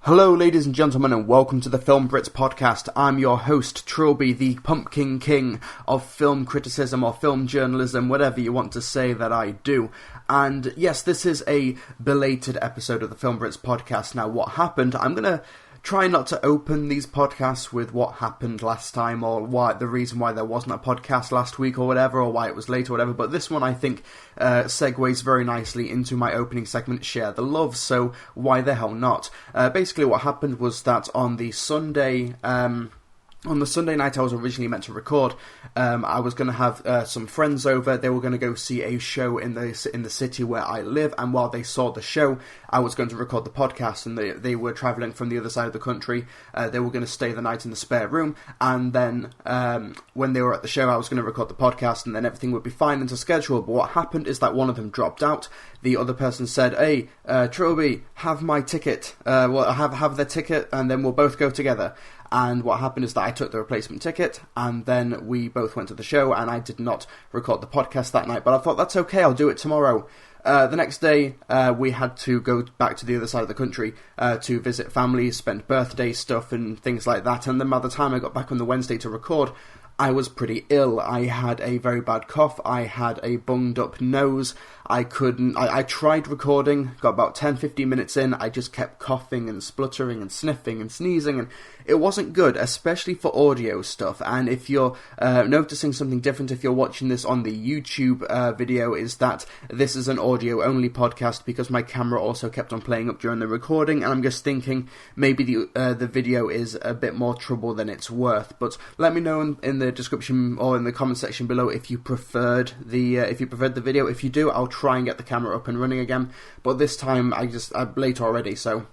Hello ladies and gentlemen and welcome to the Film Brits podcast. I'm your host Trilbee, the Pumpkin King of film criticism or film journalism, whatever you want to say that I do. And yes, this is a belated episode of the Film Brits podcast. Now what happened, I'm going to try not to open these podcasts with what happened last time or why the reason why there wasn't a podcast last week or whatever, or why it was late or whatever, but this one I think segues very nicely into my opening segment, Share the Love, so why the hell not? Basically what happened was that on the Sunday night I was originally meant to record, I was going to have some friends over. They were going to go see a show in the city where I live, and while they saw the show, I was going to record the podcast, and they were travelling from the other side of the country. They were going to stay the night in the spare room, and then when they were at the show, I was going to record the podcast, and then everything would be fine into schedule. But what happened is that one of them dropped out. The other person said, "Hey, Trilbee, have my ticket. Have their ticket, and then we'll both go together." And what happened is that I took the replacement ticket, and then we both went to the show, and I did not record the podcast that night. But I thought, that's okay, I'll do it tomorrow. The next day, we had to go back to the other side of the country to visit family, spend birthday stuff and things like that. And then by the time I got back on the Wednesday to record, I was pretty ill. I had a very bad cough. I had a bunged up nose. I tried recording, got about 10-15 minutes in, I just kept coughing and spluttering and sniffing and sneezing, and it wasn't good, especially for audio stuff. And if you're noticing something different, if you're watching this on the YouTube video, is that this is an audio-only podcast because my camera also kept on playing up during the recording, and I'm just thinking maybe the video is a bit more trouble than it's worth. But let me know in the description or in the comment section below if you preferred the video. If you do, I'll try and get the camera up and running again, but this time I'm late already, so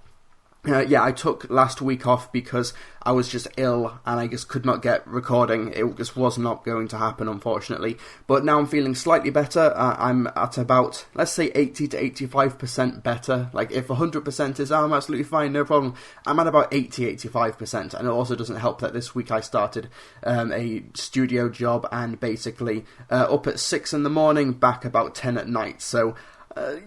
I took last week off because I was just ill and I just could not get recording. It just was not going to happen, unfortunately. But now I'm feeling slightly better. I'm at about, let's say, 80 to 85% better. Like, if 100% is, I'm absolutely fine, no problem. I'm at about 80-85%. And it also doesn't help that this week I started a studio job and basically up at 6 in the morning, back about 10 at night. So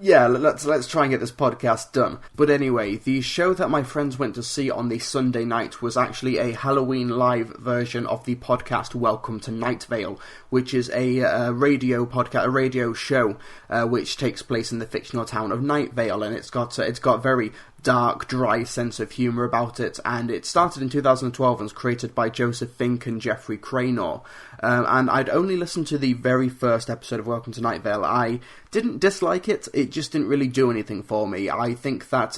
let's try and get this podcast done. But anyway, the show that my friends went to see on the Sunday night was actually a Halloween live version of the podcast Welcome to Night Vale, which is a radio show which takes place in the fictional town of Night Vale, and it's got very dark, dry sense of humour about it, and it started in 2012 and was created by Joseph Fink and Jeffrey Cranor. And I'd only listened to the very first episode of Welcome to Night Vale. I didn't dislike it, it just didn't really do anything for me. I think that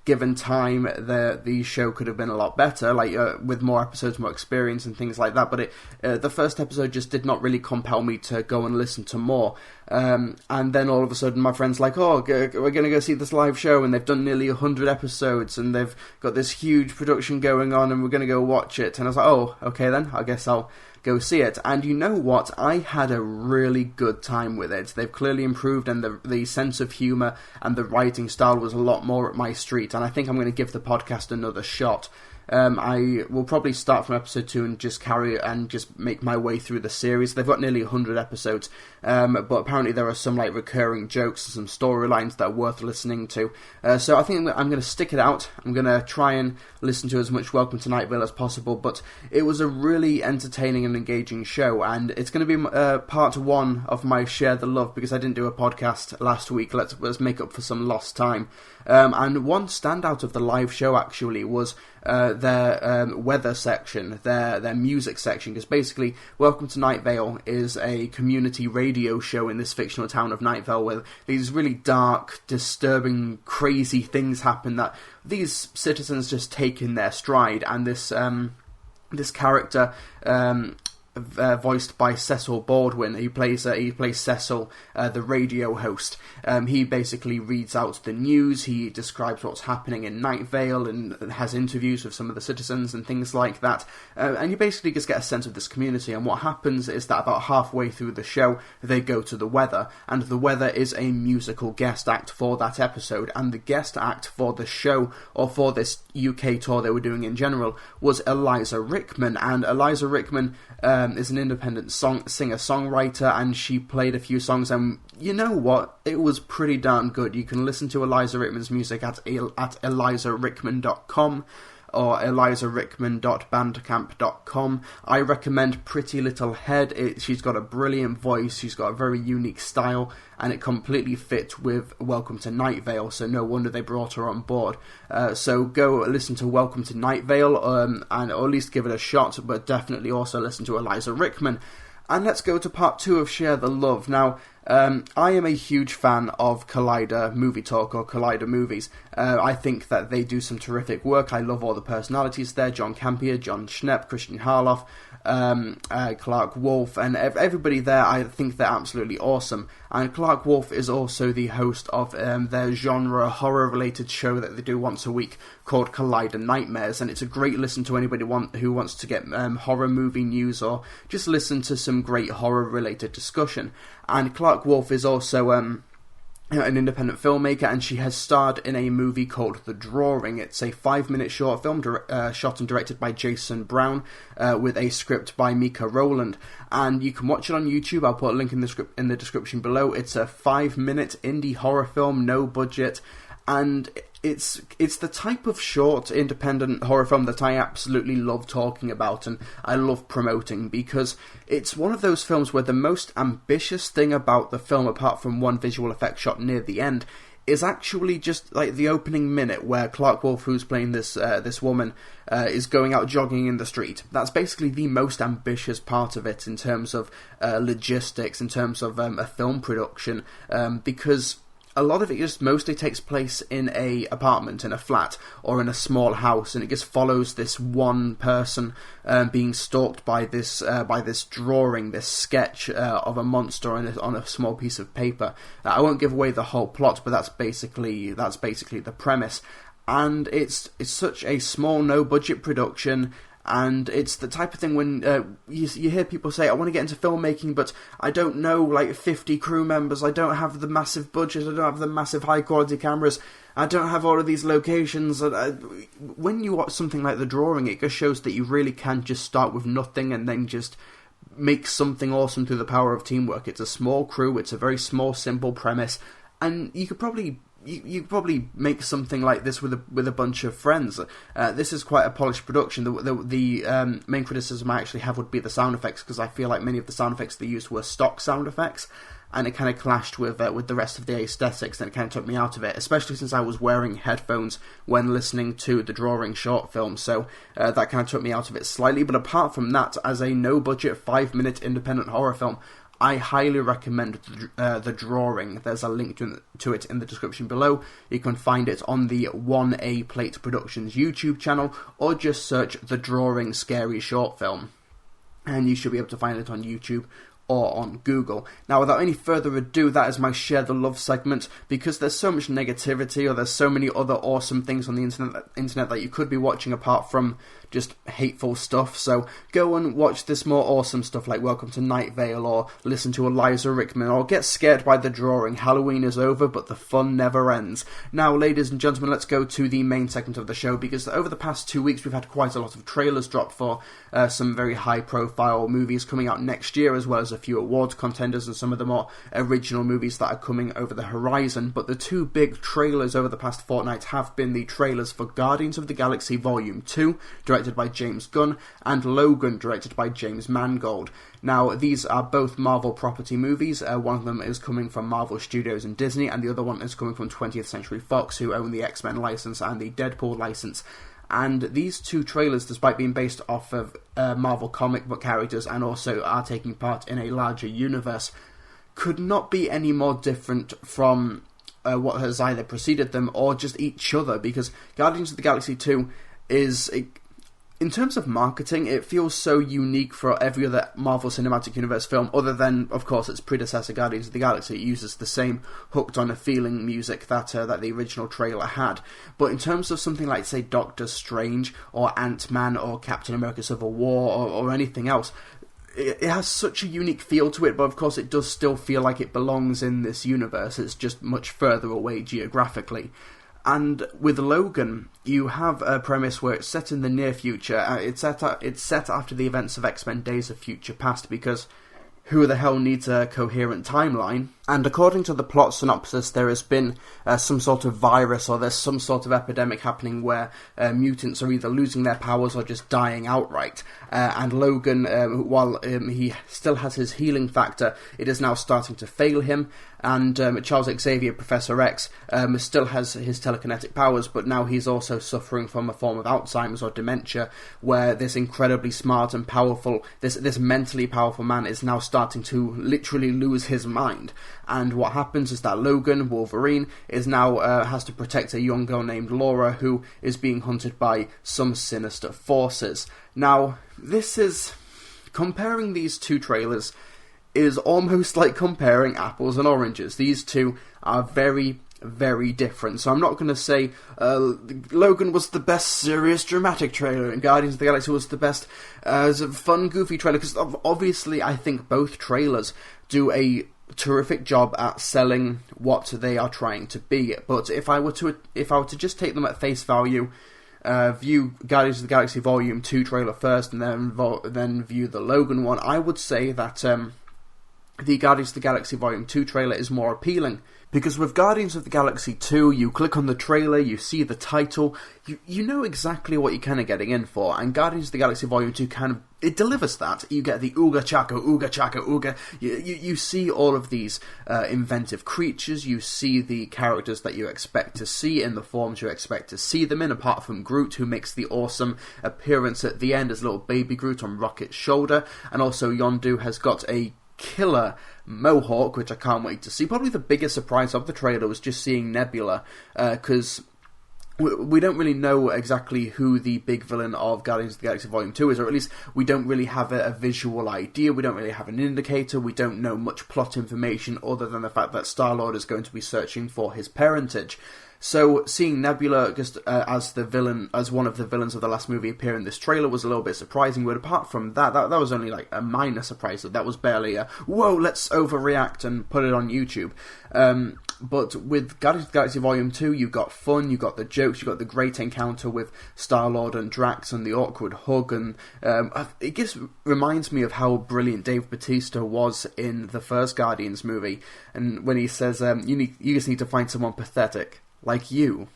given time, the show could have been a lot better, with more episodes, more experience and things like that, but the first episode just did not really compel me to go and listen to more. And then all of a sudden my friend's like, oh, we're going to go see this live show, and they've done nearly 100 episodes, and they've got this huge production going on, and we're going to go watch it. And I was like, oh, okay then, I guess I'll go see it. And you know what? I had a really good time with it. They've clearly improved, and the sense of humour and the writing style was a lot more up my street, and I think I'm going to give the podcast another shot. I will probably start from episode 2 and just make my way through the series. They've got nearly 100 episodes, but apparently there are some recurring jokes and some storylines that are worth listening to. So I think I'm going to stick it out. I'm going to try and listen to as much Welcome to Night Vale as possible, but it was a really entertaining and engaging show, and it's going to be part 1 of my Share the Love, because I didn't do a podcast last week. Let's make up for some lost time. And one standout of the live show actually was their weather section, their music section, because basically Welcome to Night Vale is a community radio show in this fictional town of Night Vale where these really dark, disturbing, crazy things happen that these citizens just take in their stride, and this character voiced by Cecil Baldwin. He plays Cecil, the radio host. He basically reads out the news, he describes what's happening in Night Vale, and has interviews with some of the citizens and things like that. And you basically just get a sense of this community, and what happens is that about halfway through the show, they go to the weather, and the weather is a musical guest act for that episode, and the guest act for the show, or for this UK tour they were doing in general, was Eliza Rickman, and Eliza Rickman is an independent singer-songwriter, and she played a few songs, and you know what? It was pretty darn good. You can listen to Eliza Rickman's music at elizarickman.com or elizarickman.bandcamp.com. I recommend Pretty Little Head. She's got a brilliant voice, she's got a very unique style, and it completely fits with Welcome to Night Vale, so no wonder they brought her on board. So go listen to Welcome to Night Vale, and or at least give it a shot, but definitely also listen to Eliza Rickman. And let's go to part 2 of Share the Love. Now, I am a huge fan of Collider Movie Talk, or Collider Movies. I think that they do some terrific work. I love all the personalities there. John Campier, John Schnepp, Christian Harloff, Clark Wolf, and everybody there. I think they're absolutely awesome. And Clark Wolf is also the host of their genre horror-related show that they do once a week called Collider Nightmares, and it's a great listen to anybody who wants to get horror movie news or just listen to some great horror-related discussion. And Clark Wolf is also an independent filmmaker, and she has starred in a movie called The Drawing. It's a 5-minute short film shot and directed by Jason Brown, with a script by Mika Rowland, and you can watch it on YouTube. I'll put a link in the description below. It's a 5-minute indie horror film, no budget, and it's the type of short independent horror film that I absolutely love talking about and I love promoting, because it's one of those films where the most ambitious thing about the film, apart from one visual effect shot near the end, is actually just like the opening minute where Clark Wolf, who's playing this woman, is going out jogging in the street. That's basically the most ambitious part of it in terms of logistics, in terms of a film production, because a lot of it just mostly takes place in a apartment, in a flat, or in a small house, and it just follows this one person being stalked by this drawing, this sketch of a monster on a small piece of paper. I won't give away the whole plot, but that's basically the premise. And it's such a small, no-budget production. And it's the type of thing when you hear people say, I want to get into filmmaking, but I don't know, like, 50 crew members, I don't have the massive budget, I don't have the massive high-quality cameras, I don't have all of these locations. When you watch something like The Drawing, it just shows that you really can just start with nothing and then just make something awesome through the power of teamwork. It's a small crew, it's a very small, simple premise, and you could probably make something like this with a bunch of friends. This is quite a polished production. The main criticism I actually have would be the sound effects, because I feel like many of the sound effects they used were stock sound effects, and it kind of clashed with the rest of the aesthetics, and it kind of took me out of it, especially since I was wearing headphones when listening to The Drawing short film, so that kind of took me out of it slightly. But apart from that, as a no-budget 5-minute independent horror film, I highly recommend The Drawing. There's a link to it in the description below. You can find it on the 1A Plate Productions YouTube channel, or just search The Drawing Scary Short Film, and you should be able to find it on YouTube or on Google. Now, without any further ado, that is my Share the Love segment, because there's so much negativity, or there's so many other awesome things on the internet that you could be watching apart from just hateful stuff. So go and watch this more awesome stuff like Welcome to Night Vale, or listen to Eliza Rickman, or get scared by The Drawing. Halloween is over, but the fun never ends. Now, ladies and gentlemen, let's go to the main segment of the show, because over the past 2 weeks we've had quite a lot of trailers drop for some very high profile movies coming out next year, as well as a few awards contenders and some of the more original movies that are coming over the horizon. But the two big trailers over the past fortnight have been the trailers for Guardians of the Galaxy Volume 2, directed by James Gunn, and Logan, directed by James Mangold. Now, these are both Marvel property movies. One of them is coming from Marvel Studios and Disney, and the other one is coming from 20th Century Fox, who own the X-Men license and the Deadpool license. And these two trailers, despite being based off of Marvel comic book characters and also are taking part in a larger universe, could not be any more different from what has either preceded them or just each other, because Guardians of the Galaxy 2 is... in terms of marketing, it feels so unique for every other Marvel Cinematic Universe film, other than, of course, its predecessor, Guardians of the Galaxy. It uses the same hooked on a feeling music that the original trailer had. But in terms of something like, say, Doctor Strange, or Ant-Man, or Captain America Civil War, or anything else, it has such a unique feel to it, but of course it does still feel like it belongs in this universe. It's just much further away geographically. And with Logan, you have a premise where it's set in the near future. It's set after the events of X-Men Days of Future Past, because who the hell needs a coherent timeline? And according to the plot synopsis, there has been some sort of virus, or there's some sort of epidemic happening where mutants are either losing their powers or just dying outright. And Logan, while he still has his healing factor, it is now starting to fail him. And Charles Xavier, Professor X, still has his telekinetic powers, but now he's also suffering from a form of Alzheimer's or dementia, where this incredibly smart and powerful, this mentally powerful man is now starting to literally lose his mind. And what happens is that Logan, Wolverine, is now has to protect a young girl named Laura, who is being hunted by some sinister forces. Now, comparing these two trailers is almost like comparing apples and oranges. These two are very, very different. So I'm not going to say Logan was the best serious dramatic trailer and Guardians of the Galaxy was the best fun goofy trailer, because obviously I think both trailers do a terrific job at selling what they are trying to be. But if I were to just take them at face value, view Guardians of the Galaxy Volume 2 trailer first and then view the Logan one, I would say that the Guardians of the Galaxy Volume 2 trailer is more appealing. Because with Guardians of the Galaxy 2, you click on the trailer, you see the title, you know exactly what you're kind of getting in for, and Guardians of the Galaxy Volume 2 it delivers that. You get the ooga chaka, ooga. You see all of these inventive creatures, you see the characters that you expect to see in the forms you expect to see them in, apart from Groot, who makes the awesome appearance at the end as little baby Groot on Rocket's shoulder, and also Yondu has got a killer mohawk, which I can't wait to see. Probably the biggest surprise of the trailer was just seeing Nebula, because we don't really know exactly who the big villain of Guardians of the Galaxy Volume 2 is, or at least we don't really have a visual idea, we don't really have an indicator, we don't know much plot information other than the fact that Star-Lord is going to be searching for his parentage. So seeing Nebula just as one of the villains of the last movie appear in this trailer was a little bit surprising, but apart from that was only like a minor surprise. That was barely a, whoa, let's overreact and put it on YouTube. But with Guardians of the Galaxy Volume 2, you've got fun, you've got the jokes, you've got the great encounter with Star-Lord and Drax and the awkward hug, and it reminds me of how brilliant Dave Bautista was in the first Guardians movie, and when he says, you just need to find someone pathetic like you,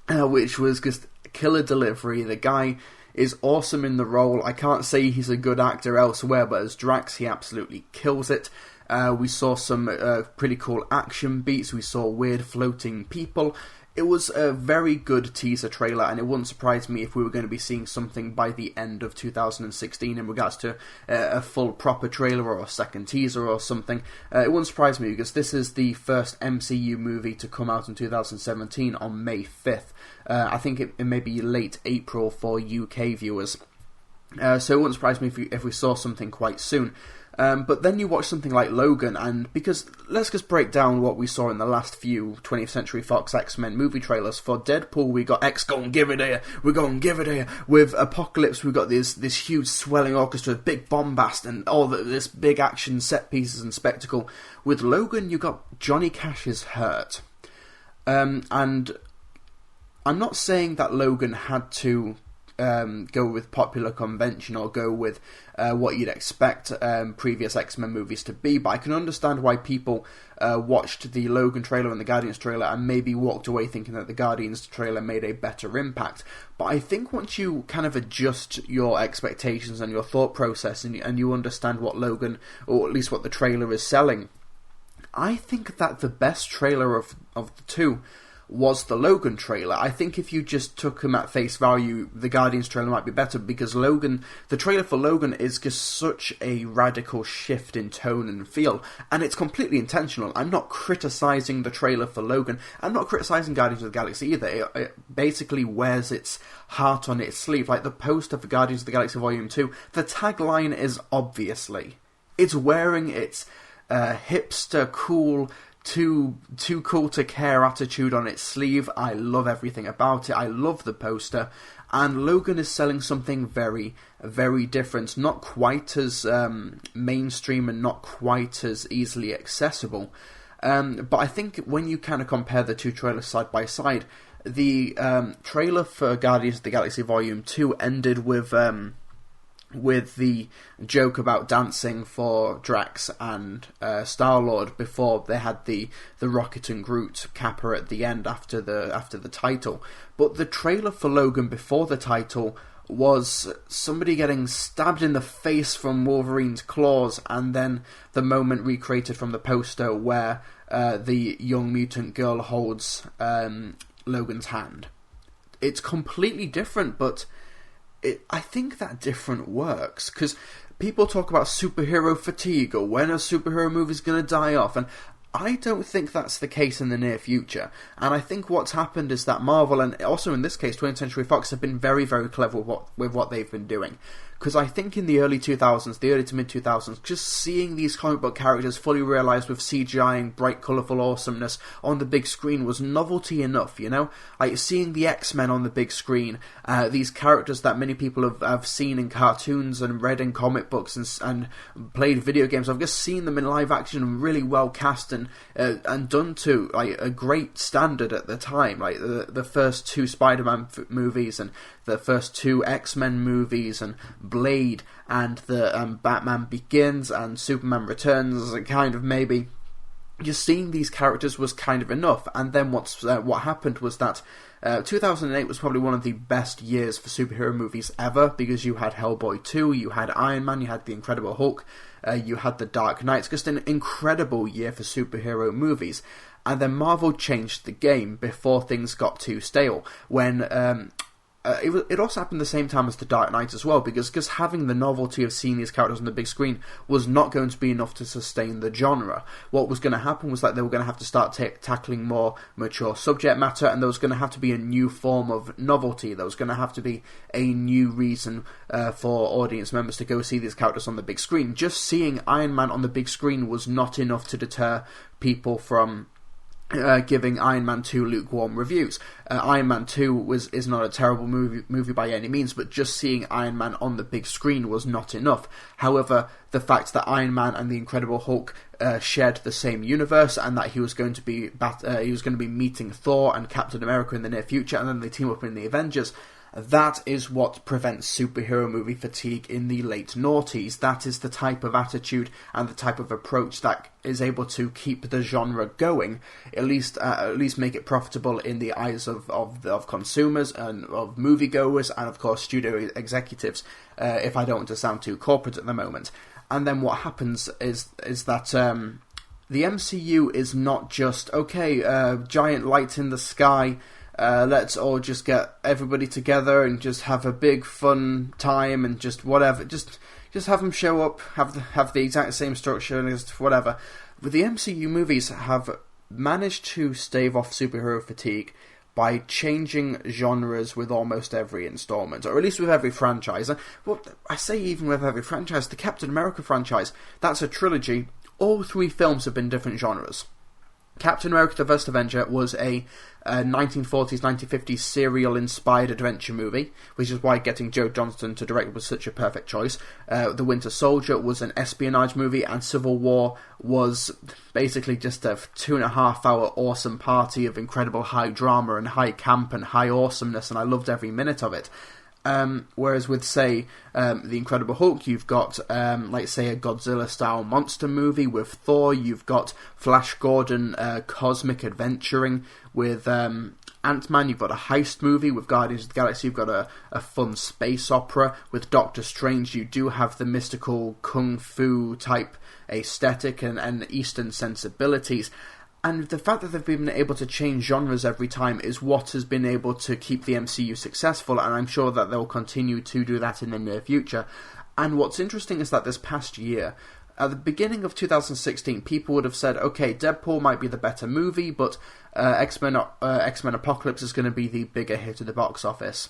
which was just killer delivery. The guy is awesome in the role. I can't say he's a good actor elsewhere, but as Drax, he absolutely kills it. We saw some pretty cool action beats. We saw weird floating people. It was a very good teaser trailer, and it wouldn't surprise me if we were going to be seeing something by the end of 2016 in regards to a full proper trailer or a second teaser or something. It wouldn't surprise me, because this is the first MCU movie to come out in 2017 on May 5th. I think it may be late April for UK viewers. So it wouldn't surprise me if we saw something quite soon. But then you watch something like Logan, and because let's just break down what we saw in the last few 20th Century Fox X-Men movie trailers. For Deadpool, we got X gon' give it here, we're gon' give it here. With Apocalypse, we got this huge swelling orchestra, big bombast, and all this big action set pieces and spectacle. With Logan, you got Johnny Cash's Hurt. And I'm not saying that Logan had to go with popular convention or go with what you'd expect previous X-Men movies to be, but I can understand why people watched the Logan trailer and the Guardians trailer and maybe walked away thinking that the Guardians trailer made a better impact. But I think once you kind of adjust your expectations and your thought process and you understand what Logan, or at least what the trailer is selling, I think that the best trailer of the two was the Logan trailer. I think if you just took them at face value, the Guardians trailer might be better, because the trailer for Logan is just such a radical shift in tone and feel, and it's completely intentional. I'm not criticising the trailer for Logan. I'm not criticising Guardians of the Galaxy either. It basically wears its heart on its sleeve. Like the poster for Guardians of the Galaxy Volume 2, the tagline is obviously, it's wearing its hipster, cool, too cool to care attitude on its sleeve. I love everything about it. I love the poster, and Logan is selling something very, very different. Not quite as mainstream and not quite as easily accessible. But I think when you kind of compare the two trailers side by side, the trailer for Guardians of the Galaxy Volume 2 ended with the joke about dancing for Drax and Star-Lord before they had the Rocket and Groot capper at the end after the title. But the trailer for Logan before the title was somebody getting stabbed in the face from Wolverine's claws, and then the moment recreated from the poster where the young mutant girl holds Logan's hand. It's completely different, but I think that different works, because people talk about superhero fatigue, or when a superhero movie's going to die off, and I don't think that's the case in the near future. And I think what's happened is that Marvel, and also in this case 20th Century Fox, have been very, very clever with what they've been doing. Because I think in the early 2000s, the early to mid 2000s, just seeing these comic book characters fully realised with CGI and bright, colourful awesomeness on the big screen was novelty enough, you know? Like seeing the X-Men on the big screen, these characters that many people have seen in cartoons and read in comic books and played video games. I've just seen them in live action and really well cast and done to like a great standard at the time. Like the first two Spider-Man movies and the first two X-Men movies and Blade and the Batman Begins and Superman Returns, and kind of maybe just seeing these characters was kind of enough. And then what happened was that 2008 was probably one of the best years for superhero movies ever, because you had Hellboy 2, you had Iron Man, you had The Incredible Hulk, you had The Dark Knight. It's just an incredible year for superhero movies. And then Marvel changed the game before things got too stale, when it also happened the same time as The Dark Knight as well, because having the novelty of seeing these characters on the big screen was not going to be enough to sustain the genre. What was going to happen was that they were going to have to start tackling more mature subject matter, and there was going to have to be a new form of novelty. There was going to have to be a new reason for audience members to go see these characters on the big screen. Just seeing Iron Man on the big screen was not enough to deter people from giving Iron Man 2 lukewarm reviews. Iron Man 2 is not a terrible movie by any means, but just seeing Iron Man on the big screen was not enough. However, the fact that Iron Man and the Incredible Hulk shared the same universe, and that he was going to be meeting Thor and Captain America in the near future, and then they team up in the Avengers. That is what prevents superhero movie fatigue in the late noughties. That is the type of attitude and the type of approach that is able to keep the genre going, at least make it profitable in the eyes of consumers and of moviegoers and of course studio executives. If I don't want to sound too corporate at the moment. And then what happens is that the MCU is not just giant lights in the sky. Let's all just get everybody together and just have a big fun time and just whatever. Just have them show up, have the exact same structure and just whatever. But the MCU movies have managed to stave off superhero fatigue by changing genres with almost every installment, or at least with every franchise. Well, I say even with every franchise. The Captain America franchise, that's a trilogy. All three films have been different genres. Captain America the First Avenger was a 1940s, 1950s serial-inspired adventure movie, which is why getting Joe Johnston to direct was such a perfect choice. The Winter Soldier was an espionage movie, and Civil War was basically just a 2.5-hour awesome party of incredible high drama and high camp and high awesomeness, and I loved every minute of it. Whereas with, say, The Incredible Hulk, you've got, say, a Godzilla-style monster movie. With Thor, you've got Flash Gordon cosmic adventuring. With Ant-Man, you've got a heist movie. With Guardians of the Galaxy, you've got a fun space opera. With Doctor Strange, you do have the mystical kung fu type aesthetic and Eastern sensibilities. And the fact that they've been able to change genres every time is what has been able to keep the MCU successful, and I'm sure that they'll continue to do that in the near future. And what's interesting is that this past year, at the beginning of 2016, people would have said, okay, Deadpool might be the better movie, but X-Men Apocalypse is going to be the bigger hit at the box office.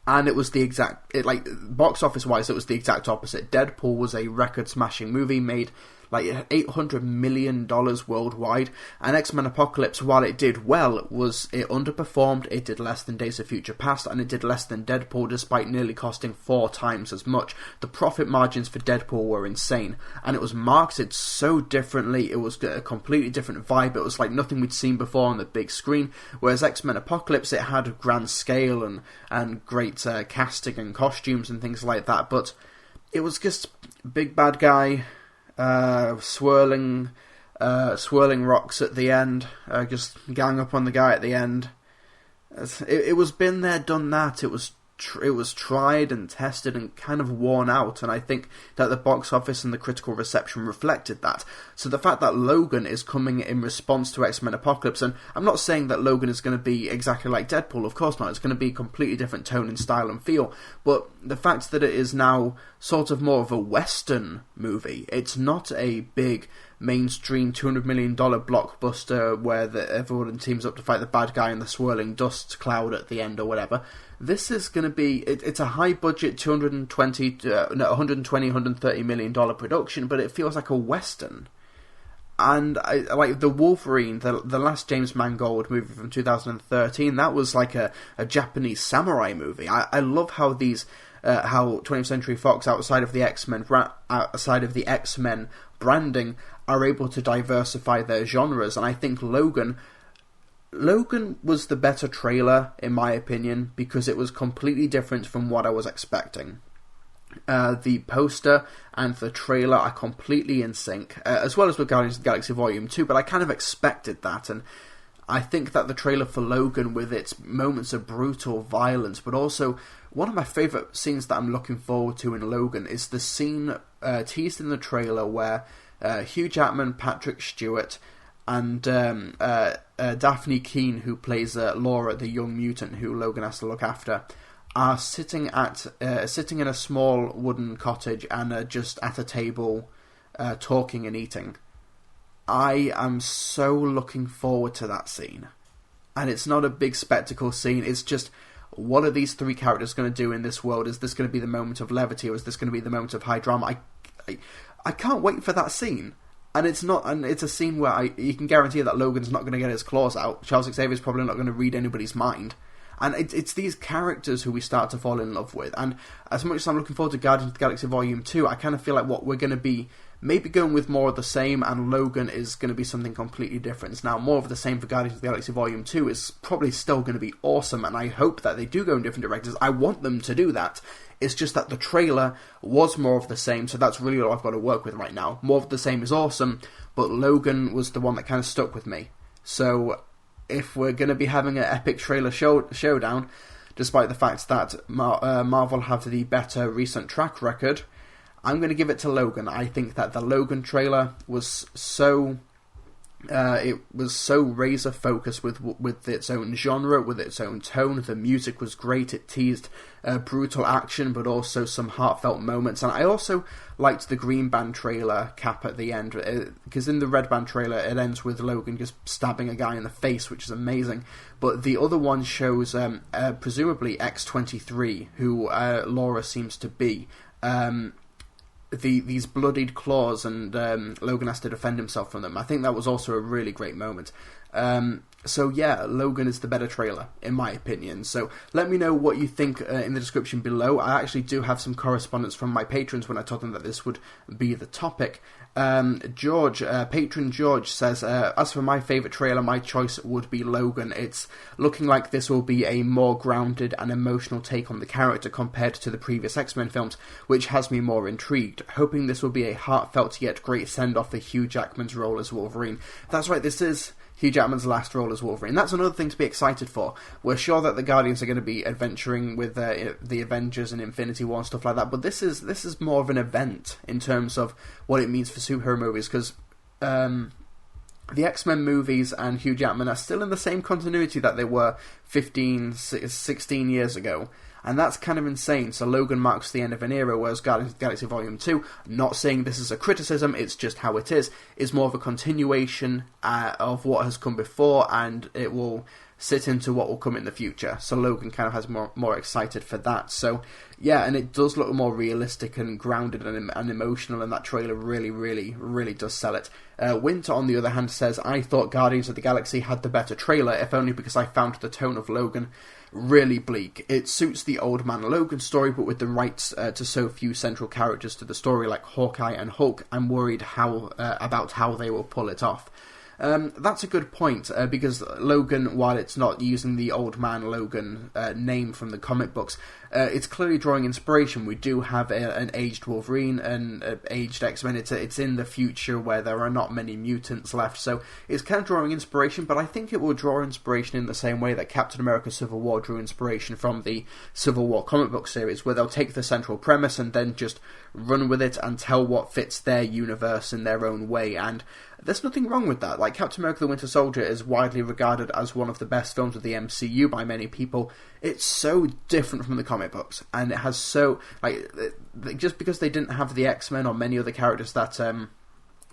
And it was box office wise, it was the exact opposite. Deadpool was a record smashing movie, made like $800 million worldwide. And X-Men Apocalypse, while it did well, it underperformed. It did less than Days of Future Past, and it did less than Deadpool, despite nearly costing 4 times as much. The profit margins for Deadpool were insane, and it was marketed so differently. It was a completely different vibe. It was like nothing we'd seen before on the big screen, whereas X-Men Apocalypse, it had a grand scale and great casting and costumes and things like that, but it was just big bad guy, swirling rocks at the end, just gang up on the guy at the end. It was been there, done that. It was tried and tested and kind of worn out, and I think that the box office and the critical reception reflected that. So the fact that Logan is coming in response to X-Men Apocalypse, and I'm not saying that Logan is going to be exactly like Deadpool, of course not, it's going to be a completely different tone and style and feel, but the fact that it is now sort of more of a Western movie, it's not a big mainstream $200 million blockbuster where everyone teams up to fight the bad guy in the swirling dust cloud at the end or whatever. This is going to be, it's a high budget $130 million production, but it feels like a Western. And I like the Wolverine, the last James Mangold movie from 2013, that was like a Japanese samurai movie. I love how how 20th Century Fox, outside of the X-Men branding, are able to diversify their genres, and I think Logan was the better trailer, in my opinion, because it was completely different from what I was expecting. The poster and the trailer are completely in sync, as well as with Guardians of the Galaxy Volume 2, but I kind of expected that, and I think that the trailer for Logan, with its moments of brutal violence, but also one of my favourite scenes that I'm looking forward to in Logan is the scene teased in the trailer where Hugh Jackman, Patrick Stewart, and Daphne Keane, who plays Laura, the young mutant who Logan has to look after, are sitting in a small wooden cottage and just at a table talking and eating. I am so looking forward to that scene. And it's not a big spectacle scene, it's just, what are these 3 characters going to do in this world? Is this going to be the moment of levity, or is this going to be the moment of high drama? I can't wait for that scene. And it's a scene where you can guarantee that Logan's not going to get his claws out. Charles Xavier's probably not going to read anybody's mind. And it's these characters who we start to fall in love with. And as much as I'm looking forward to Guardians of the Galaxy Volume 2, I kind of feel like what we're going to be maybe going with more of the same, and Logan is going to be something completely different. Now, more of the same for Guardians of the Galaxy Volume 2 is probably still going to be awesome, and I hope that they do go in different directions. I want them to do that. It's just that the trailer was more of the same, so that's really all I've got to work with right now. More of the same is awesome, but Logan was the one that kind of stuck with me. So if we're going to be having an epic trailer showdown, despite the fact that Marvel have the better recent track record, I'm going to give it to Logan. I think that the Logan trailer was so razor focused with its own genre, with its own tone. The music was great. It teased brutal action, but also some heartfelt moments. And I also liked the Green Band trailer cap at the end, because in the Red Band trailer it ends with Logan just stabbing a guy in the face, which is amazing. But the other one shows presumably X-23, who Laura seems to be. These bloodied claws, and Logan has to defend himself from them. I think that was also a really great moment. So yeah, Logan is the better trailer, in my opinion. So let me know what you think in the description below. I actually do have some correspondence from my patrons when I told them that this would be the topic. Patron George says, as for my favourite trailer, my choice would be Logan. It's looking like this will be a more grounded and emotional take on the character compared to the previous X-Men films, which has me more intrigued. Hoping this will be a heartfelt yet great send-off for Hugh Jackman's role as Wolverine. That's right, this is Hugh Jackman's last role as Wolverine. That's another thing to be excited for. We're sure that the Guardians are going to be adventuring with the Avengers and Infinity War and stuff like that, but this is more of an event in terms of what it means for superhero movies, because the X-Men movies and Hugh Jackman are still in the same continuity that they were 15, 16 years ago. And that's kind of insane. So Logan marks the end of an era, whereas Guardians of the Galaxy Volume 2, not saying this is a criticism, it's just how it is more of a continuation of what has come before, and it will sit into what will come in the future. So Logan kind of has more excited for that. So yeah, and it does look more realistic and grounded and emotional, and that trailer really, really, really does sell it. Winter, on the other hand, says, I thought Guardians of the Galaxy had the better trailer, if only because I found the tone of Logan really bleak. It suits the Old Man Logan story, but with the rights to so few central characters to the story like Hawkeye and Hulk, I'm worried about how they will pull it off. That's a good point, because Logan, while it's not using the Old Man Logan name from the comic books, it's clearly drawing inspiration. We do have an aged Wolverine and aged X-Men. It's in the future where there are not many mutants left, so it's kind of drawing inspiration, but I think it will draw inspiration in the same way that Captain America Civil War drew inspiration from the Civil War comic book series, where they'll take the central premise and then just run with it and tell what fits their universe in their own way, and there's nothing wrong with that. Like, Captain America the Winter Soldier is widely regarded as one of the best films of the MCU by many people. It's so different from the comic books, and it has so, like, just because they didn't have the X-Men or many other characters that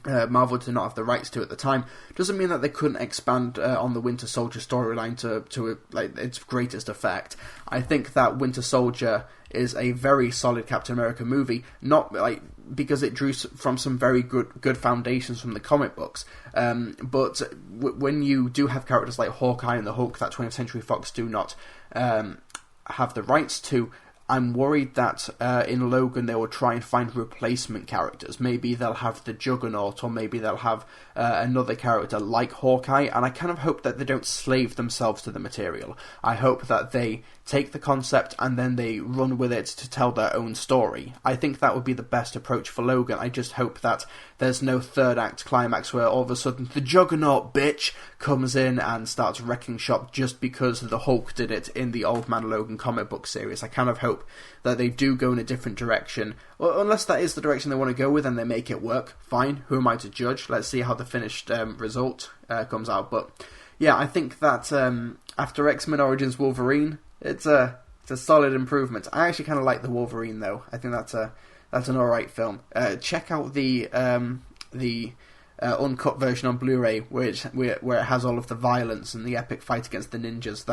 Marvel did not have the rights to at the time, doesn't mean that they couldn't expand on the Winter Soldier storyline to like its greatest effect. I think that Winter Soldier is a very solid Captain America movie, not like because it drew from some very good foundations from the comic books, but when you do have characters like Hawkeye and the Hulk that 20th Century Fox do not have the rights to, I'm worried that in Logan they will try and find replacement characters. Maybe they'll have the Juggernaut, or maybe they'll have another character like Hawkeye, and I kind of hope that they don't slave themselves to the material. I hope that they take the concept and then they run with it to tell their own story. I think that would be the best approach for Logan. I just hope that there's no third act climax where all of a sudden the Juggernaut bitch comes in and starts wrecking shop just because the Hulk did it in the Old Man Logan comic book series. I kind of hope that they do go in a different direction, or unless that is the direction they want to go with and they make it work, fine, who am I to judge? Let's see how the finished result comes out. But yeah, I think that after X-Men Origins Wolverine, it's a solid improvement. I actually kind of like the Wolverine though. I think that's an alright film. Check out the uncut version on Blu-ray, where it has all of the violence and the epic fight against the ninjas.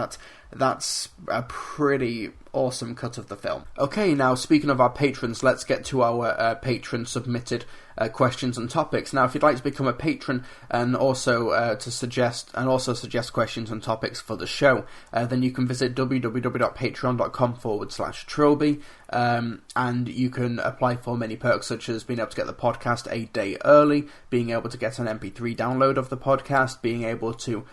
That's a pretty awesome cut of the film. Okay, now speaking of our patrons, let's get to our patron submitted questions and topics. Now, if you'd like to become a patron and also suggest questions and topics for the show, then you can visit www.patreon.com/Trilbee, and you can apply for many perks, such as being able to get the podcast a day early, being able to get an MP3 download of the podcast, being able to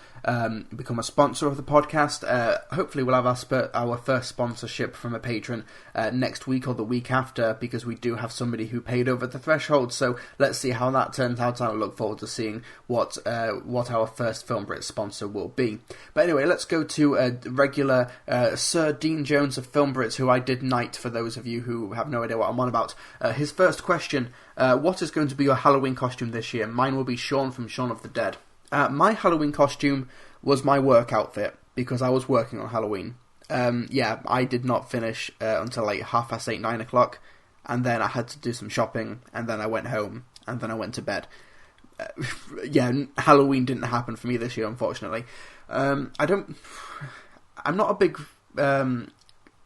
become a sponsor of the podcast. Hopefully we'll have our first sponsorship from a patron next week or the week after, because we do have somebody who paid over the threshold, so let's see how that turns out. I look forward to seeing what our first Film Brits sponsor will be. But anyway, let's go to regular Sir Dean Jones of Film Brits, who I did knight for those of you who have no idea what I'm on about. His first question, what is going to be your Halloween costume this year? Mine will be Shaun from Shaun of the Dead. My Halloween costume was my work outfit, because I was working on Halloween. Yeah, I did not finish until like 8:30, 9 o'clock, and then I had to do some shopping, and then I went home, and then I went to bed. Yeah, Halloween didn't happen for me this year, unfortunately. I'm not a big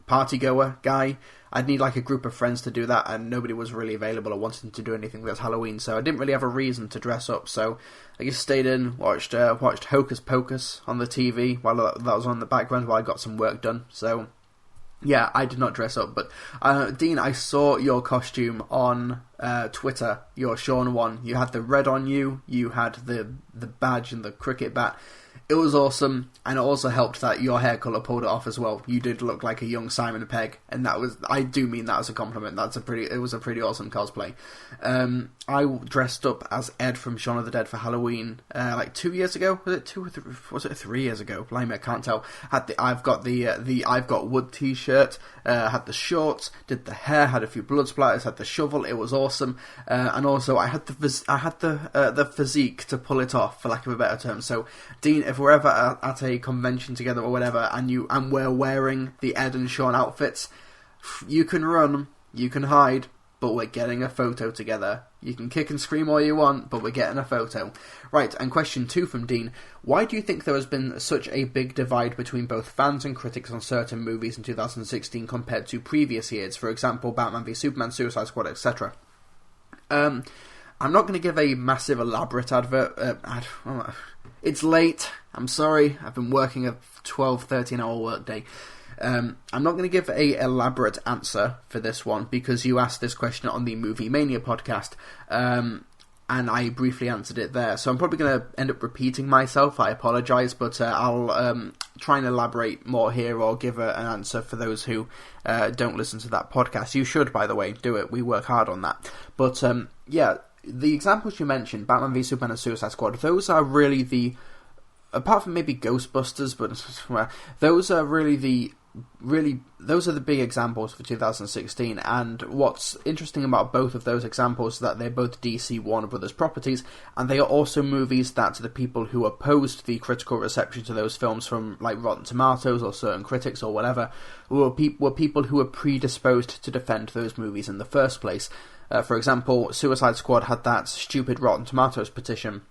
party goer guy. I'd need like a group of friends to do that, and nobody was really available or wanting to do anything that's Halloween, so I didn't really have a reason to dress up. So I just stayed in, watched Hocus Pocus on the TV while that was on in the background while I got some work done. So yeah, I did not dress up. But Dean, I saw your costume on Twitter, your Shaun one. You had the red on you, you had the badge and the cricket bat. It was awesome, and it also helped that your hair colour pulled it off as well. You did look like a young Simon Pegg, and I do mean that as a compliment. It was a pretty awesome cosplay. I dressed up as Ed from Shaun of the Dead for Halloween, like 2 years ago. Was it 2 or 3? Was it 3 years ago? Blimey, I can't tell. I've got the I've Got Wood t-shirt. Had the shorts, did the hair, had a few blood splatters, had the shovel. It was awesome, and also I had the physique to pull it off, for lack of a better term. So, Dean, if we're ever at a convention together or whatever, and we're wearing the Ed and Shaun outfits, you can run, you can hide, but we're getting a photo together. You can kick and scream all you want, but we're getting a photo. Right, and question 2 from Dean. Why do you think there has been such a big divide between both fans and critics on certain movies in 2016 compared to previous years? For example, Batman v Superman, Suicide Squad, etc. I'm not going to give a massive elaborate it's late. I'm sorry. I've been working a 12, 13-hour workday. I'm not going to give a elaborate answer for this one because you asked this question on the Movie Mania podcast, and I briefly answered it there. So I'm probably going to end up repeating myself. I apologise, but I'll try and elaborate more here or give an answer for those who don't listen to that podcast. You should, by the way, do it. We work hard on that. But yeah, the examples you mentioned, Batman v Superman and Suicide Squad, those are really the, apart from maybe Ghostbusters, but those are those are the big examples for 2016, and what's interesting about both of those examples is that they're both DC Warner Brothers properties, and they are also movies that the people who opposed the critical reception to those films from like Rotten Tomatoes or certain critics or whatever were people who were predisposed to defend those movies in the first place. For example, Suicide Squad had that stupid Rotten Tomatoes petition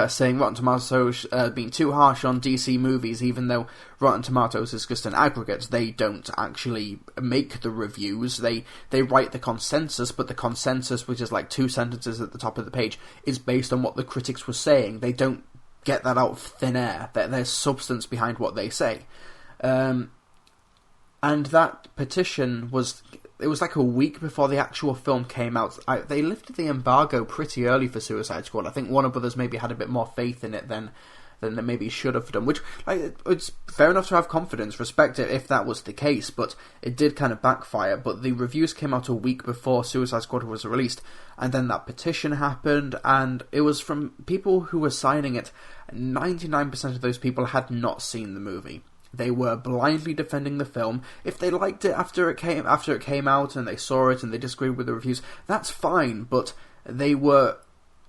saying Rotten Tomatoes being too harsh on DC movies, even though Rotten Tomatoes is just an aggregate. They don't actually make the reviews. They write the consensus, but the consensus, which is like 2 sentences at the top of the page, is based on what the critics were saying. They don't get that out of thin air. There's substance behind what they say. And that petition was... It was like a week before the actual film came out. They lifted the embargo pretty early for Suicide Squad. I think Warner Brothers maybe had a bit more faith in it than they maybe should have done. Which, like, it's fair enough to have confidence, respect it if that was the case, but it did kind of backfire. But the reviews came out a week before Suicide Squad was released, and then that petition happened, and it was from people who were signing it. 99% of those people had not seen the movie. They were blindly defending the film. If they liked it after it came out and they saw it and they disagreed with the reviews, that's fine. But they were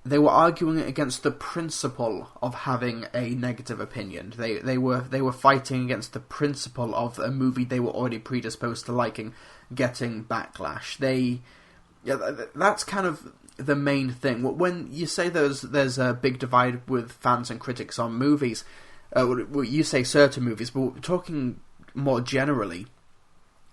arguing against the principle of having a negative opinion. They were fighting against the principle of a movie they were already predisposed to liking getting backlash. That's kind of the main thing. When you say there's a big divide with fans and critics on movies. You say certain movies, but we're talking more generally.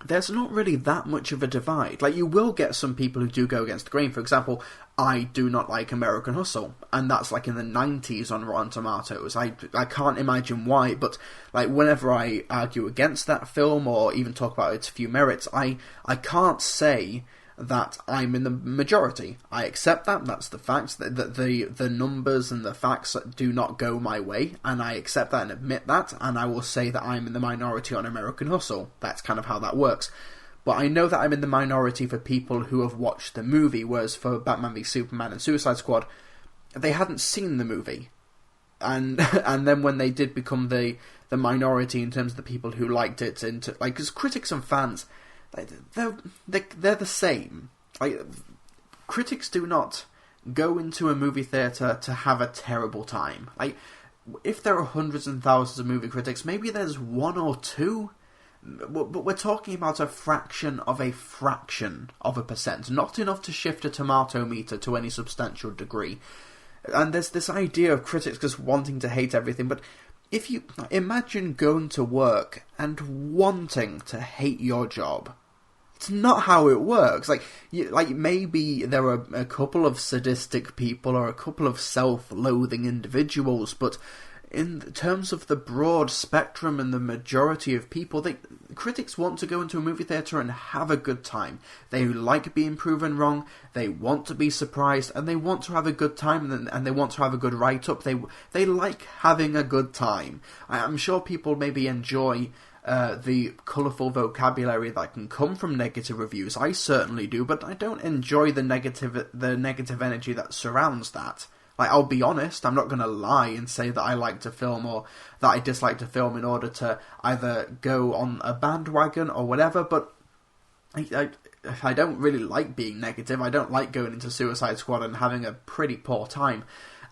There's not really that much of a divide. Like, you will get some people who do go against the grain. For example, I do not like American Hustle, and that's like in the 90s on Rotten Tomatoes. I can't imagine why, but like whenever I argue against that film or even talk about its few merits, I can't say that I'm in the majority. I accept that. That's the facts. That the numbers and the facts do not go my way, and I accept that and admit that, and I will say that I'm in the minority on American Hustle. That's kind of how that works. But I know that I'm in the minority for people who have watched the movie, whereas for Batman v Superman and Suicide Squad, they hadn't seen the movie. And then when they did become the minority in terms of the people who liked it, and because critics and fans, they're the same. Like, critics do not go into a movie theatre to have a terrible time. Like, if there are hundreds and thousands of movie critics, maybe there's 1 or 2, but we're talking about a fraction of a percent, not enough to shift a tomato meter to any substantial degree. And there's this idea of critics just wanting to hate everything, but if you imagine going to work and wanting to hate your job, it's not how it works. Like maybe there are a couple of sadistic people or a couple of self-loathing individuals, but in terms of the broad spectrum and the majority of people, critics want to go into a movie theatre and have a good time. They like being proven wrong, they want to be surprised, and they want to have a good time, and they want to have a good write-up. They like having a good time. I'm sure people maybe enjoy the colourful vocabulary that can come from negative reviews. I certainly do, but I don't enjoy the negative energy that surrounds that. Like, I'll be honest, I'm not going to lie and say that I liked a film or that I disliked a film in order to either go on a bandwagon or whatever, but I don't really like being negative. I don't like going into Suicide Squad and having a pretty poor time.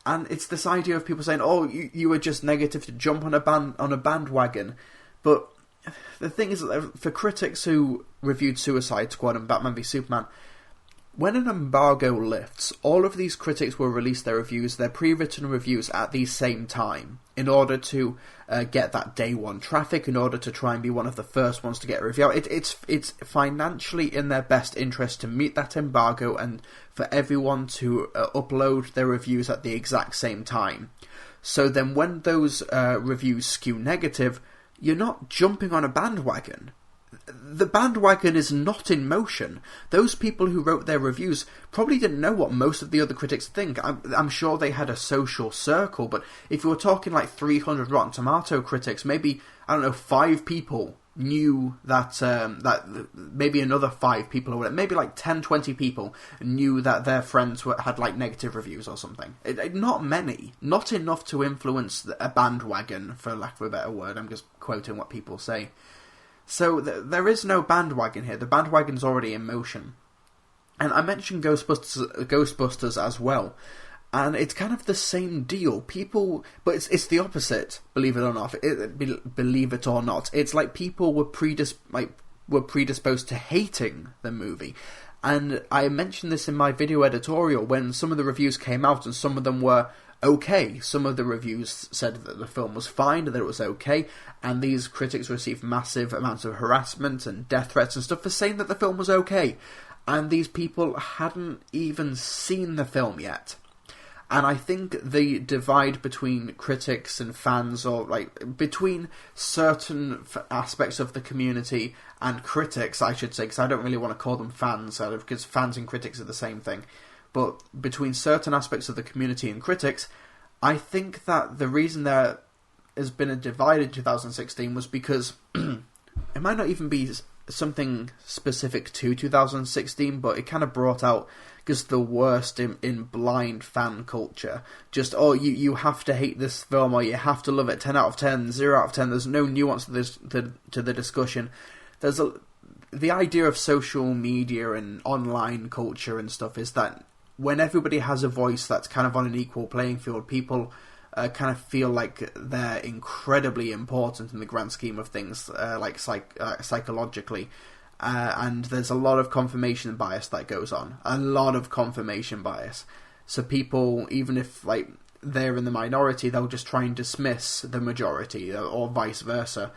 And it's this idea of people saying, oh, you were just negative to jump on a bandwagon. But the thing is, for critics who reviewed Suicide Squad and Batman v Superman, when an embargo lifts, all of these critics will release their reviews, their pre-written reviews, at the same time, in order to get that day one traffic, in order to try and be one of the first ones to get a review out. It's financially in their best interest to meet that embargo and for everyone to upload their reviews at the exact same time. So then when those reviews skew negative, you're not jumping on a bandwagon. The bandwagon is not in motion. Those people who wrote their reviews probably didn't know what most of the other critics think. I'm sure they had a social circle, but if you were talking like 300 Rotten Tomato critics, maybe, 5 people knew that, maybe another 5 people, or maybe like 10, 20 people knew that their friends had like negative reviews or something. Not many. Not enough to influence a bandwagon, for lack of a better word. I'm just quoting what people say. So there is no bandwagon here. The bandwagon's already in motion. And I mentioned Ghostbusters as well. And it's kind of the same deal. People, but it's the opposite. Believe it or not. Believe it or not. It's like people were predisposed to hating the movie. And I mentioned this in my video editorial when some of the reviews came out, and some of them were okay. Some of the reviews said that the film was fine, that it was okay, and these critics received massive amounts of harassment and death threats and stuff for saying that the film was okay. And these people hadn't even seen the film yet. And I think the divide between critics and fans, or like between certain aspects of the community and critics, I should say, because I don't really want to call them fans, because fans and critics are the same thing. But between certain aspects of the community and critics, I think that the reason there has been a divide in 2016 was because it might not even be something specific to 2016, but it kind of brought out just the worst in blind fan culture. Just, you have to hate this film, or you have to love it, 10 out of 10, 0 out of 10, there's no nuance to the discussion. The idea of social media and online culture and stuff is that when everybody has a voice that's kind of on an equal playing field, people kind of feel like they're incredibly important in the grand scheme of things, psychologically. And there's a lot of confirmation bias that goes on. A lot of confirmation bias. So people, even if they're in the minority, they'll just try and dismiss the majority, or vice versa.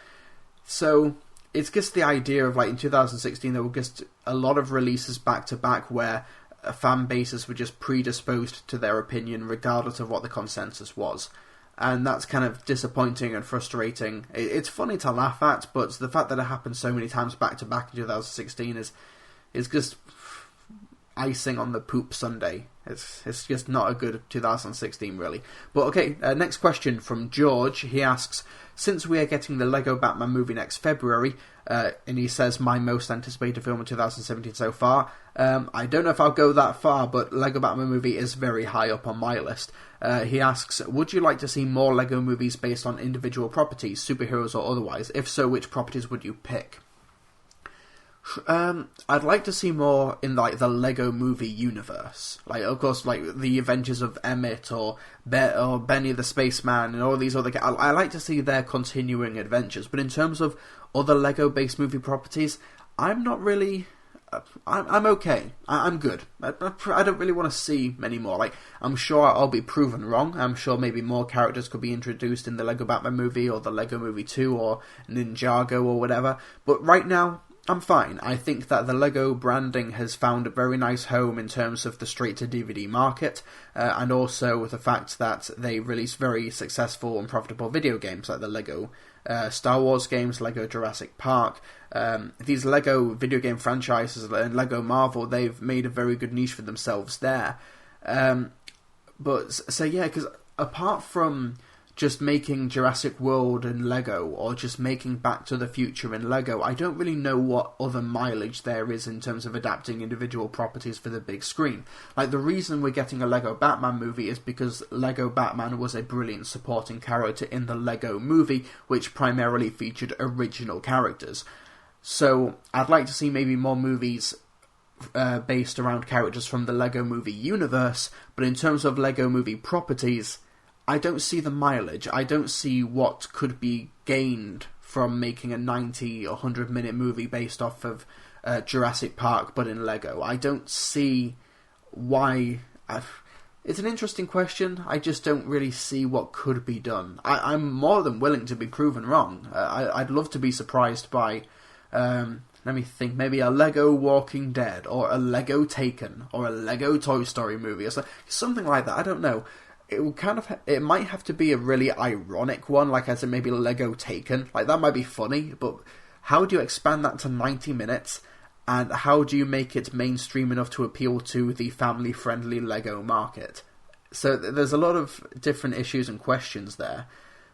So it's just the idea of, in 2016, there were just a lot of releases back-to-back where fan bases were just predisposed to their opinion regardless of what the consensus was. And that's kind of disappointing and frustrating. It's funny to laugh at, but the fact that it happened so many times back-to-back in 2016 is just icing on the poop sundae. It's just not a good 2016, really. But okay, next question from George. He asks, since we are getting the Lego Batman movie next February, and he says, my most anticipated film in 2017 so far, I don't know if I'll go that far, but Lego Batman movie is very high up on my list. He asks, would you like to see more Lego movies based on individual properties, superheroes or otherwise? If so, which properties would you pick? I'd like to see more in the Lego movie universe. Of course, the Adventures of Emmett or Benny the Spaceman and all these other guys. I like to see their continuing adventures. But in terms of other Lego-based movie properties, I'm not really. I'm okay. I'm good. I don't really want to see many more. I'm sure I'll be proven wrong. I'm sure maybe more characters could be introduced in the Lego Batman movie or the Lego Movie 2 or Ninjago or whatever. But right now, I'm fine. I think that the Lego branding has found a very nice home in terms of the straight-to-DVD market, and also the fact that they release very successful and profitable video games like the Lego Star Wars games, Lego Jurassic Park. These Lego video game franchises and Lego Marvel, they've made a very good niche for themselves there. Because apart from just making Jurassic World in Lego, or just making Back to the Future in Lego, I don't really know what other mileage there is in terms of adapting individual properties for the big screen. The reason we're getting a Lego Batman movie is because Lego Batman was a brilliant supporting character in the Lego movie, which primarily featured original characters. So I'd like to see maybe more movies based around characters from the Lego movie universe, but in terms of Lego movie properties, I don't see the mileage. I don't see what could be gained from making a 90 or 100 minute movie based off of Jurassic Park, but in Lego. I don't see why... It's an interesting question. I just don't really see what could be done. I'm more than willing to be proven wrong. I'd love to be surprised by, let me think, maybe a Lego Walking Dead, or a Lego Taken, or a Lego Toy Story movie, or something like that. I don't know. It might have to be a really ironic one, like I said, maybe Lego Taken. Like, that might be funny, but how do you expand that to 90 minutes? And how do you make it mainstream enough to appeal to the family-friendly Lego market? So there's a lot of different issues and questions there.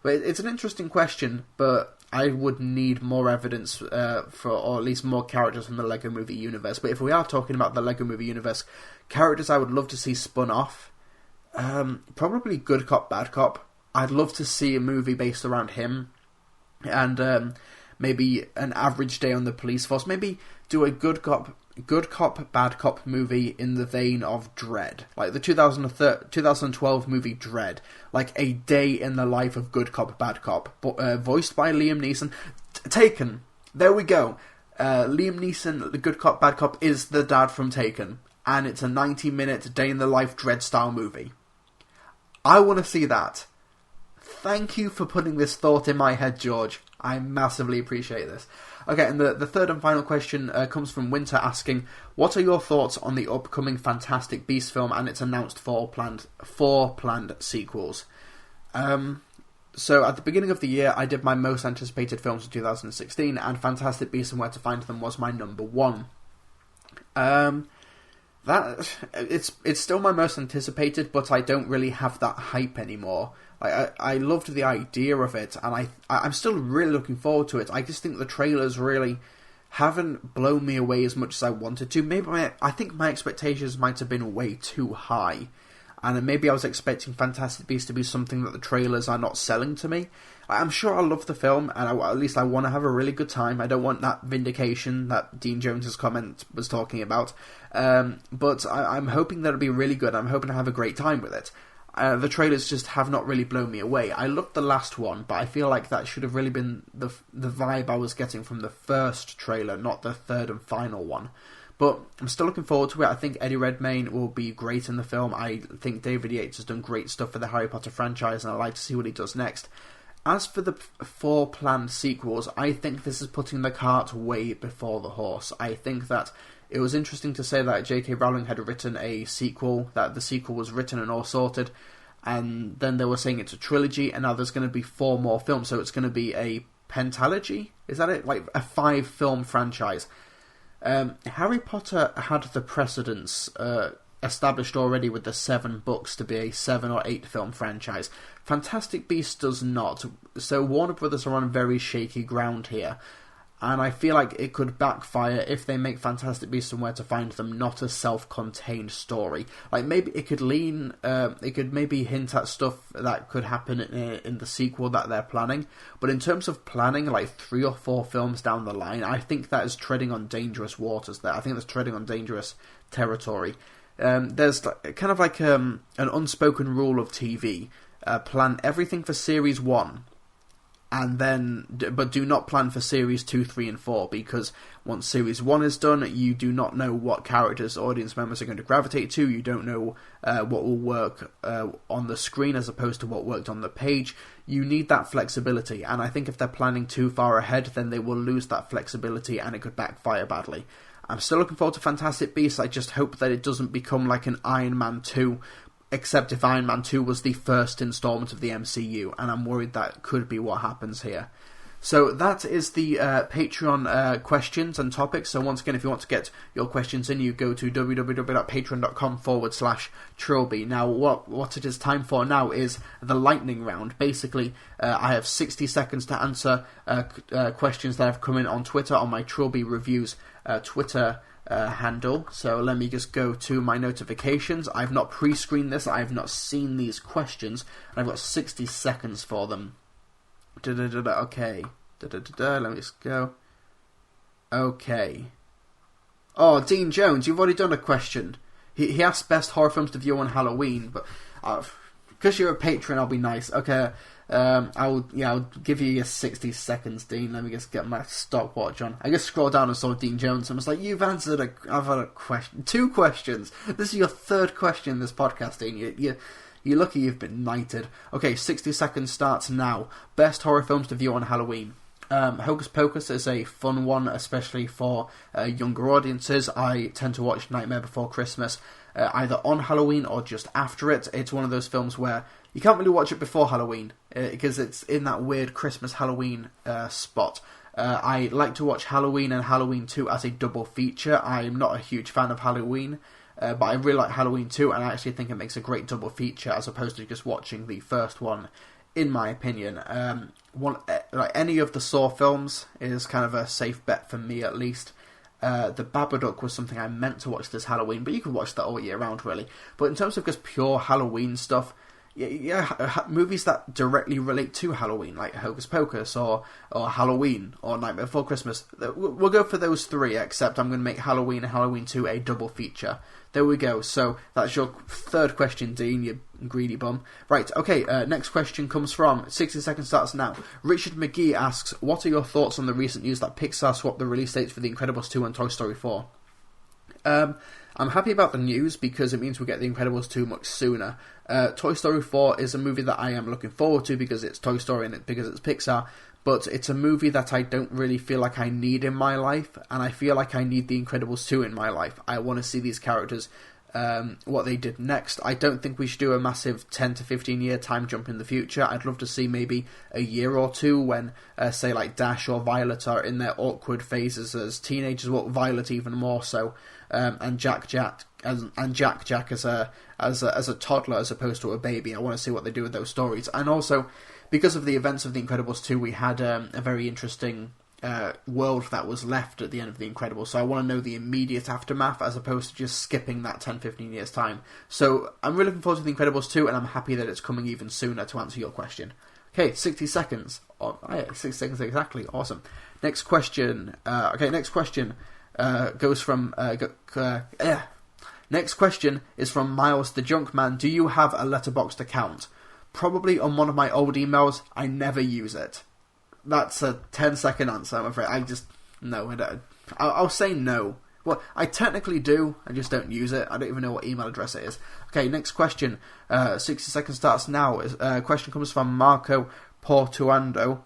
But it's an interesting question, but I would need more evidence or at least more characters from the Lego Movie universe. But if we are talking about the Lego Movie universe, characters I would love to see spun off, probably Good Cop, Bad Cop. I'd love to see a movie based around him. And maybe an average day on the police force. Maybe do a good cop, bad cop movie in the vein of Dredd. Like the 2012 movie Dredd. Like a day in the life of good cop, bad cop. Voiced by Liam Neeson. Taken. There we go. Liam Neeson, the good cop, bad cop, is the dad from Taken. And it's a 90-minute day in the life Dredd style movie. I want to see that. Thank you for putting this thought in my head, George. I massively appreciate this. Okay, and the third and final question comes from Winter asking, what are your thoughts on the upcoming Fantastic Beasts film and its announced four planned sequels? So at the beginning of the year, I did my most anticipated films of 2016, and Fantastic Beasts and Where to Find Them was my number one. It's still my most anticipated, but I don't really have that hype anymore. I loved the idea of it, and I'm still really looking forward to it. I just think the trailers really haven't blown me away as much as I wanted to. Maybe I think my expectations might have been way too high, and maybe I was expecting Fantastic Beasts to be something that the trailers are not selling to me. I'm sure I love the film, and at least I want to have a really good time. I don't want that vindication that Dean Jones's comment was talking about, but I'm hoping that it'll be really good. I'm hoping to have a great time with it. The trailers just have not really blown me away. I loved the last one, but I feel like that should have really been the vibe I was getting from the first trailer, not the third and final one. But I'm still looking forward to it. I think Eddie Redmayne will be great in the film. I think David Yates has done great stuff for the Harry Potter franchise, and I'd like to see what he does next. As for the 4 planned sequels, I think this is putting the cart way before the horse. I think that it was interesting to say that J.K. Rowling had written a sequel, that the sequel was written and all sorted, and then they were saying it's a trilogy, and now there's going to be 4 more films, so it's going to be a pentalogy? Is that it? Like a 5-film franchise. Harry Potter had the precedence established already with the 7 books to be a 7 or 8 film franchise. Fantastic Beasts does not, so Warner Brothers are on very shaky ground here. And I feel like it could backfire if they make Fantastic Beasts and Where to Find Them not a self-contained story. Like, maybe it could it could maybe hint at stuff that could happen in the sequel that they're planning. But in terms of planning, like 3 or 4 films down the line, I think that is treading on dangerous waters there. I think that's treading on dangerous territory. There's kind of like an unspoken rule of TV. Plan everything for Series 1. But do not plan for Series 2, 3, and 4, because once Series 1 is done, you do not know what characters audience members are going to gravitate to, you don't know what will work on the screen as opposed to what worked on the page. You need that flexibility, and I think if they're planning too far ahead, then they will lose that flexibility, and it could backfire badly. I'm still looking forward to Fantastic Beasts. I just hope that it doesn't become like an Iron Man 2, except if Iron Man 2 was the first installment of the MCU, and I'm worried that could be what happens here. So that is the Patreon questions and topics. So once again, if you want to get your questions in, you go to www.patreon.com/Trilbee. Now, what it is time for now is the lightning round. Basically, I have 60 seconds to answer questions that have come in on Twitter, on my Trilbee Reviews Twitter handle. So let me just go to my notifications. I've not pre-screened this. I have not seen these questions. I've got 60 seconds for them. Okay. Let me just go. Okay. Oh, Dean Jones, you've already done a question. He asked best horror films to view on Halloween, but because you're a patron, I'll be nice. Okay. I'll give you your 60 seconds, Dean. Let me just get my stopwatch on. I just scrolled down and saw Dean Jones and was like, I've had a question, 2 questions. This is your 3rd question in this podcast, Dean. You're lucky you've been knighted. Okay, 60 seconds starts now. Best horror films to view on Halloween. Hocus Pocus is a fun one, especially for younger audiences. I tend to watch Nightmare Before Christmas either on Halloween or just after it. It's one of those films where you can't really watch it before Halloween because it's in that weird Christmas Halloween spot. I like to watch Halloween and Halloween 2 as a double feature. I'm not a huge fan of Halloween, but I really like Halloween 2, and I actually think it makes a great double feature as opposed to just watching the first one, in my opinion. Like any of the Saw films is kind of a safe bet for me, at least. The Babadook was something I meant to watch this Halloween, but you can watch that all year round, really. But in terms of just pure Halloween stuff, movies that directly relate to Halloween, like Hocus Pocus or Halloween or Nightmare Before Christmas, we'll go for those 3, except I'm going to make Halloween and Halloween 2 a double feature. There we go. So that's your 3rd question, Dean, you greedy bum. Right, okay, next question comes from 60 seconds starts now. Richard McGee asks, what are your thoughts on the recent news that Pixar swapped the release dates for The Incredibles 2 and Toy Story 4? I'm happy about the news because it means we get The Incredibles 2 much sooner. Toy Story 4 is a movie that I am looking forward to because it's Toy Story and because it's Pixar, but it's a movie that I don't really feel like I need in my life, and I feel like I need The Incredibles 2 in my life. I want to see these characters, what they did next. I don't think we should do a massive 10 to 15 year time jump in the future. I'd love to see maybe a year or 2 when, say, like Dash or Violet are in their awkward phases as teenagers, well, Violet even more so, and Jack as a toddler as opposed to a baby. I want to see what they do with those stories. And also, because of the events of The Incredibles 2, we had a very interesting world that was left at the end of The Incredibles, so I want to know the immediate aftermath as opposed to just skipping that 10-15 years time. So I'm really looking forward to The Incredibles 2, and I'm happy that it's coming even sooner, to answer your question. Okay, 60 seconds. Oh, yeah, 60 seconds exactly. Awesome. Next question. Next question goes from... Next question is from Miles the Junk Man. Do you have a Letterboxd account? Probably on one of my old emails. I never use it. That's a 10-second answer, I'm afraid. No, I don't. I'll say no. Well, I technically do, I just don't use it. I don't even know what email address it is. Okay, next question. 60 seconds starts now. Question comes from Marco Portuando.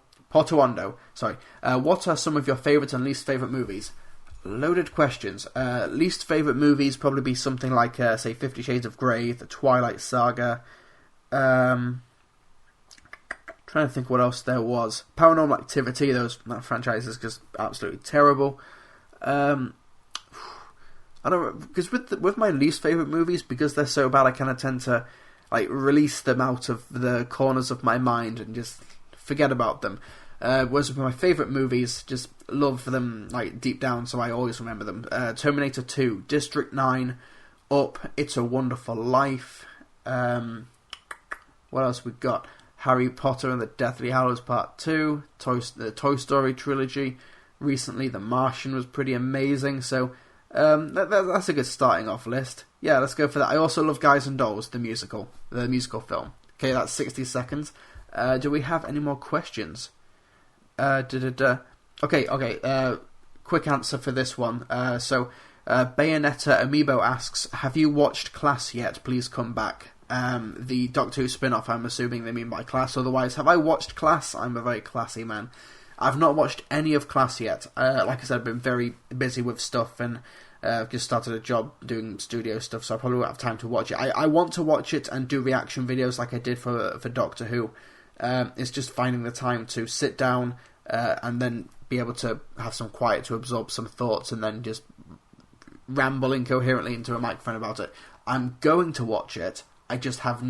Sorry. What are some of your favourite and least favourite movies? Loaded questions. Least favourite movies probably be something like, say, 50 Shades of Grey, The Twilight Saga. Trying to think what else there was. Paranormal Activity, that franchise is just absolutely terrible. I don't, because with my least favourite movies, because they're so bad, I kind of tend to like release them out of the corners of my mind and just forget about them. Whereas with my favourite movies, just love them like deep down, so I always remember them. Terminator 2, District 9, Up, It's a Wonderful Life. What else we got? Harry Potter and the Deathly Hallows Part 2, the Toy Story trilogy. Recently, The Martian was pretty amazing, so that's a good starting off list. Yeah, let's go for that. I also love Guys and Dolls, the musical film. Okay, that's 60 seconds. Do we have any more questions? Okay, quick answer for this one. Bayonetta Amiibo asks, have you watched Class yet? Please come back. The Doctor Who spin-off, I'm assuming they mean by Class. Otherwise, have I watched Class? I'm a very classy man. I've not watched any of Class yet. Like I said, I've been very busy with stuff and just started a job doing studio stuff, so I probably won't have time to watch it. I want to watch it and do reaction videos like I did for Doctor Who. It's just finding the time to sit down and then be able to have some quiet to absorb some thoughts and then just ramble incoherently into a microphone about it. I'm going to watch it. I just have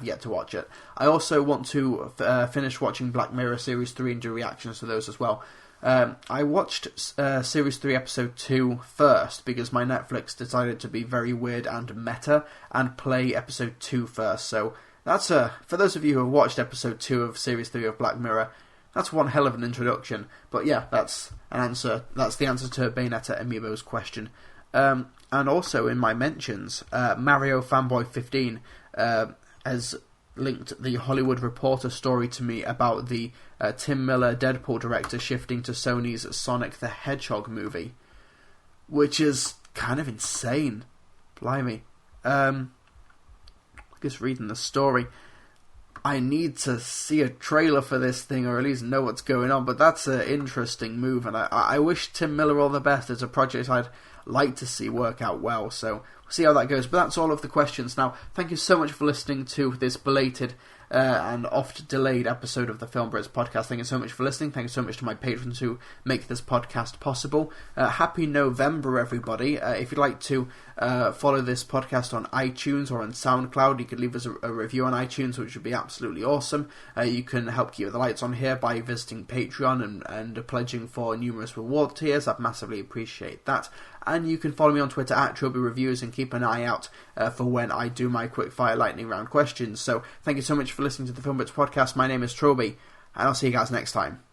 yet to watch it. I also want to finish watching Black Mirror Series 3 and do reactions to those as well. I watched Series 3 Episode 2 first because my Netflix decided to be very weird and meta and play Episode 2 first. So that's for those of you who have watched Episode 2 of Series 3 of Black Mirror, that's one hell of an introduction. But yeah, that's an answer. That's the answer to Bayonetta Amiibo's question. And also in my mentions, Mario Fanboy 15 has linked the Hollywood Reporter story to me about the Tim Miller Deadpool director shifting to Sony's Sonic the Hedgehog movie, which is kind of insane. Blimey. Just reading the story, I need to see a trailer for this thing, or at least know what's going on, but that's an interesting move, and I wish Tim Miller all the best. It's a project I'd like to see work out well, so we'll see how that goes. But that's all of the questions. Now, thank you so much for listening to this belated and oft-delayed episode of the Film Brits podcast. Thank you so much for listening. Thank you so much to my patrons who make this podcast possible. Happy November, everybody. If you'd like to follow this podcast on iTunes or on SoundCloud, you could leave us a review on iTunes, which would be absolutely awesome. You can help keep the lights on here by visiting Patreon and pledging for numerous reward tiers. I'd massively appreciate that. And you can follow me on Twitter at Trilbee Reviews and keep an eye out for when I do my quick-fire lightning round questions. So thank you so much for listening to the Film Brits podcast. My name is Trilbee, and I'll see you guys next time.